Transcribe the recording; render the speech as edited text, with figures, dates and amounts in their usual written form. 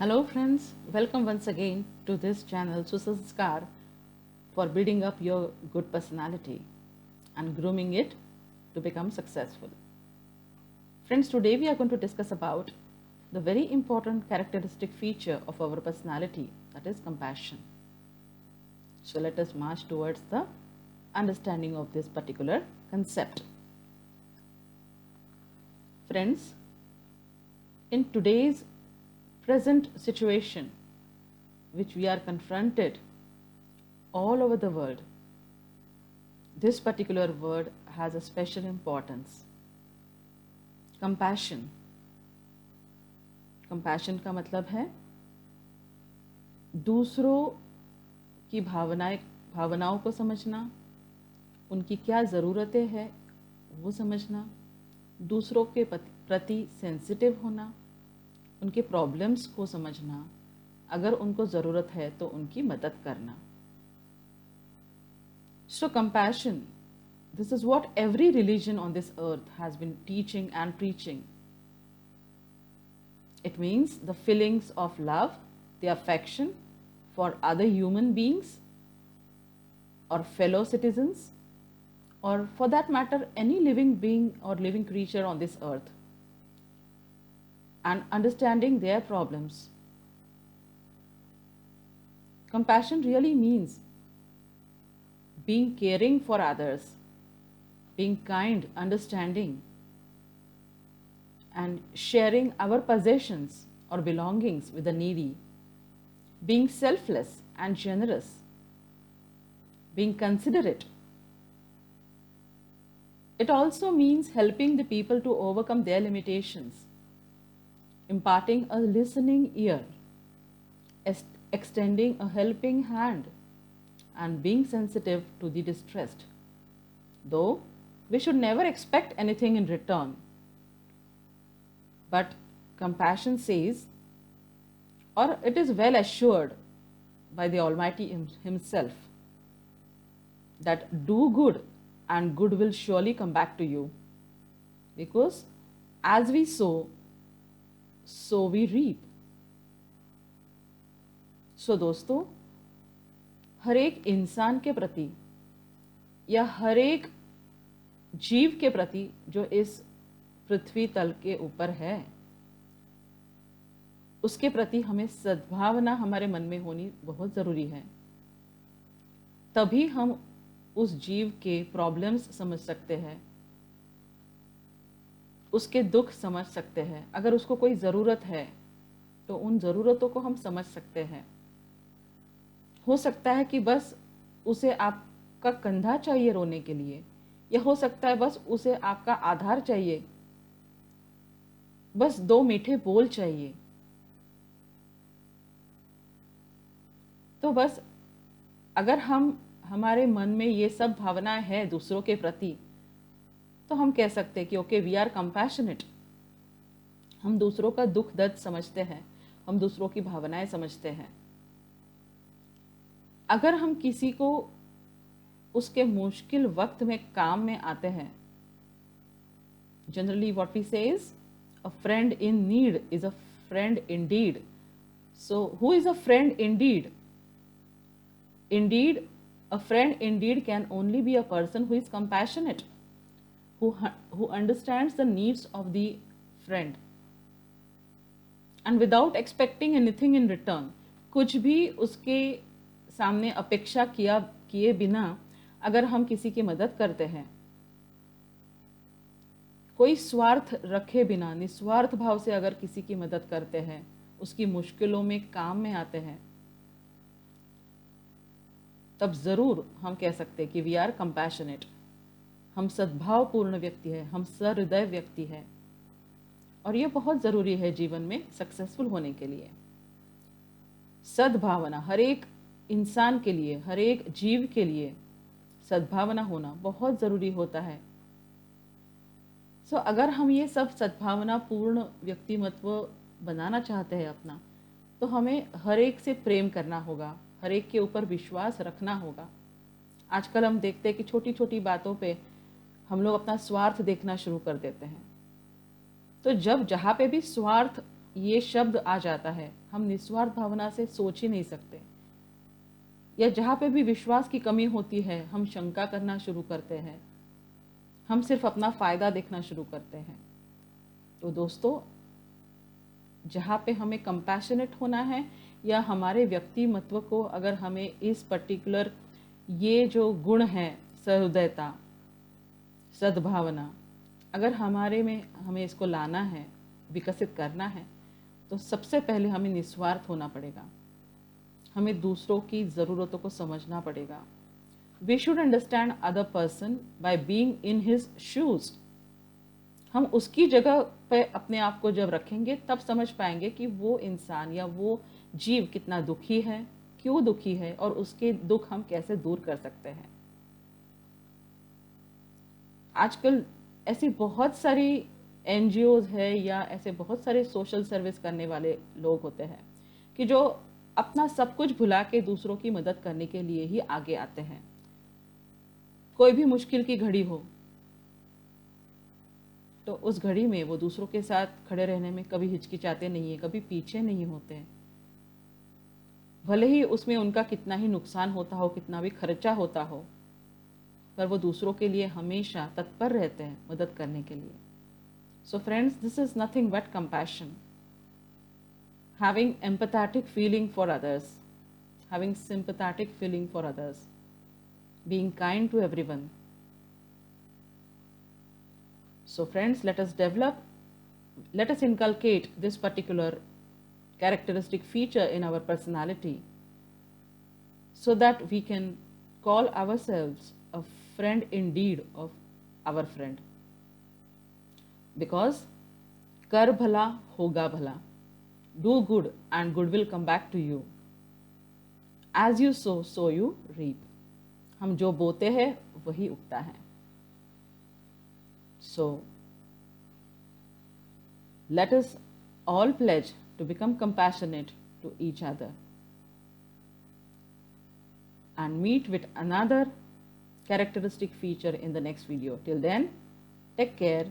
Hello friends, welcome once again to this channel Susanskar for building up your good personality and grooming it to become successful. Friends, today we are going to discuss about the very important characteristic feature of our personality, that is compassion. So let us march towards the understanding of this particular concept. Friends, in today's present situation which we are confronted all over the world, this particular word has a special importance. Compassion. Compassion का मतलब है दूसरों की भावनाओं को समझना, उनकी क्या ज़रूरतें हैं वो समझना, दूसरों के प्रति सेंसिटिव होना, उनके प्रॉब्लम्स को समझना, अगर उनको ज़रूरत है तो उनकी मदद करना. So compassion, this is what every religion on this earth has been teaching and preaching. It means the feelings of love, the affection for other human beings or fellow citizens, or for that matter any living being or living creature on this earth, and understanding their problems. Compassion really means being caring for others, being kind, understanding, and sharing our possessions or belongings with the needy, being selfless and generous, being considerate. It also means helping the people to overcome their limitations, imparting a listening ear, extending a helping hand, and being sensitive to the distressed. Though we should never expect anything in return. But compassion says, or it is well assured by the Almighty Himself, that do good and good will surely come back to you. Because as we sow, so we reap. So दोस्तों, हर एक इंसान के प्रति या हर एक जीव के प्रति जो इस पृथ्वी तल के ऊपर है, उसके प्रति हमें सद्भावना हमारे मन में होनी बहुत ज़रूरी है. तभी हम उस जीव के प्रॉब्लम्स समझ सकते हैं, उसके दुख समझ सकते हैं. अगर उसको कोई ज़रूरत है तो उन ज़रूरतों को हम समझ सकते हैं. हो सकता है कि बस उसे आपका कंधा चाहिए रोने के लिए, या हो सकता है बस उसे आपका आधार चाहिए, बस दो मीठे बोल चाहिए. तो बस अगर हमारे मन में ये सब भावनाएं हैं दूसरों के प्रति, तो हम कह सकते हैं कि ओके, वी आर कंपैशनेट. हम दूसरों का दुख दर्द समझते हैं, हम दूसरों की भावनाएं समझते हैं. अगर हम किसी को उसके मुश्किल वक्त में काम में आते हैं, जनरली व्हाट वी से is a friend in need is a friend Indeed. So who is a friend Indeed? Indeed, a friend indeed can only be a person who is compassionate, who understands the needs of the friend, and without expecting anything in return. कुछ भी उसके सामने अपेक्षा किए बिना अगर हम किसी की मदद करते हैं, कोई स्वार्थ रखे बिना निस्वार्थ भाव से अगर किसी की मदद करते हैं, उसकी मुश्किलों में काम में आते हैं, तब ज़रूर हम कह सकते हैं कि वी आर कंपैशनेट. हम सद्भावपूर्ण व्यक्ति है, हम सहृदय व्यक्ति है, और ये बहुत ज़रूरी है जीवन में सक्सेसफुल होने के लिए. सद्भावना हर एक इंसान के लिए, हर एक जीव के लिए सद्भावना होना बहुत ज़रूरी होता है. सो अगर हम ये सब सद्भावना पूर्ण व्यक्तिमत्व बनाना चाहते हैं अपना, तो हमें हर एक से प्रेम करना होगा, हर एक के ऊपर विश्वास रखना होगा. आजकल हम देखते हैं कि छोटी छोटी बातों पे हम लोग अपना स्वार्थ देखना शुरू कर देते हैं. तो जब जहाँ पे भी स्वार्थ ये शब्द आ जाता है, हम निस्वार्थ भावना से सोच ही नहीं सकते। या जहाँ पे भी विश्वास की कमी होती है, हम शंका करना शुरू करते हैं, हम सिर्फ अपना फ़ायदा देखना शुरू करते हैं। तो दोस्तों, जहाँ पे हमें कंपैशनेट होना है या हमारे व्यक्तिमत्व को अगर हमें इस पर्टिकुलर ये जो गुण है, सहृदयता, सद्भावना, अगर हमारे में हमें इसको लाना है, विकसित करना है, तो सबसे पहले हमें निस्वार्थ होना पड़ेगा। हमें दूसरों की ज़रूरतों को समझना पड़ेगा। We should understand other person by being in his shoes. हम उसकी जगह पे अपने आप को जब रखेंगे तब समझ पाएंगे कि वो इंसान या वो जीव कितना दुखी है, क्यों दुखी है, और उसके दुख हम कैसे दूर कर सकते हैं। आजकल ऐसी बहुत सारी एनजीओज है या ऐसे बहुत सारे सोशल सर्विस करने वाले लोग होते हैं कि जो अपना सब कुछ भुला के दूसरों की मदद करने के लिए ही आगे आते हैं। कोई भी मुश्किल की घड़ी हो तो उस घड़ी में वो दूसरों के साथ खड़े रहने में कभी हिचकिचाते नहीं है, कभी पीछे नहीं होते। भले ही उसमें उनका कितना ही नुकसान होता हो, कितना भी खर्चा होता हो, पर वो दूसरों के लिए हमेशा तत्पर रहते हैं मदद करने के लिए। So friends, this is nothing but compassion, having empathetic feeling for others, having sympathetic feeling for others, being kind to everyone. So friends, let us inculcate this particular characteristic feature in our personality so that we can call ourselves a friend indeed of our friend. Because कर भला होगा भला, do good and good will come back to you. As you sow, so you reap. हम जो बोते हैं वही उगता है. So let us all pledge to become compassionate to each other and meet with another characteristic feature in the next video. Till then, take care.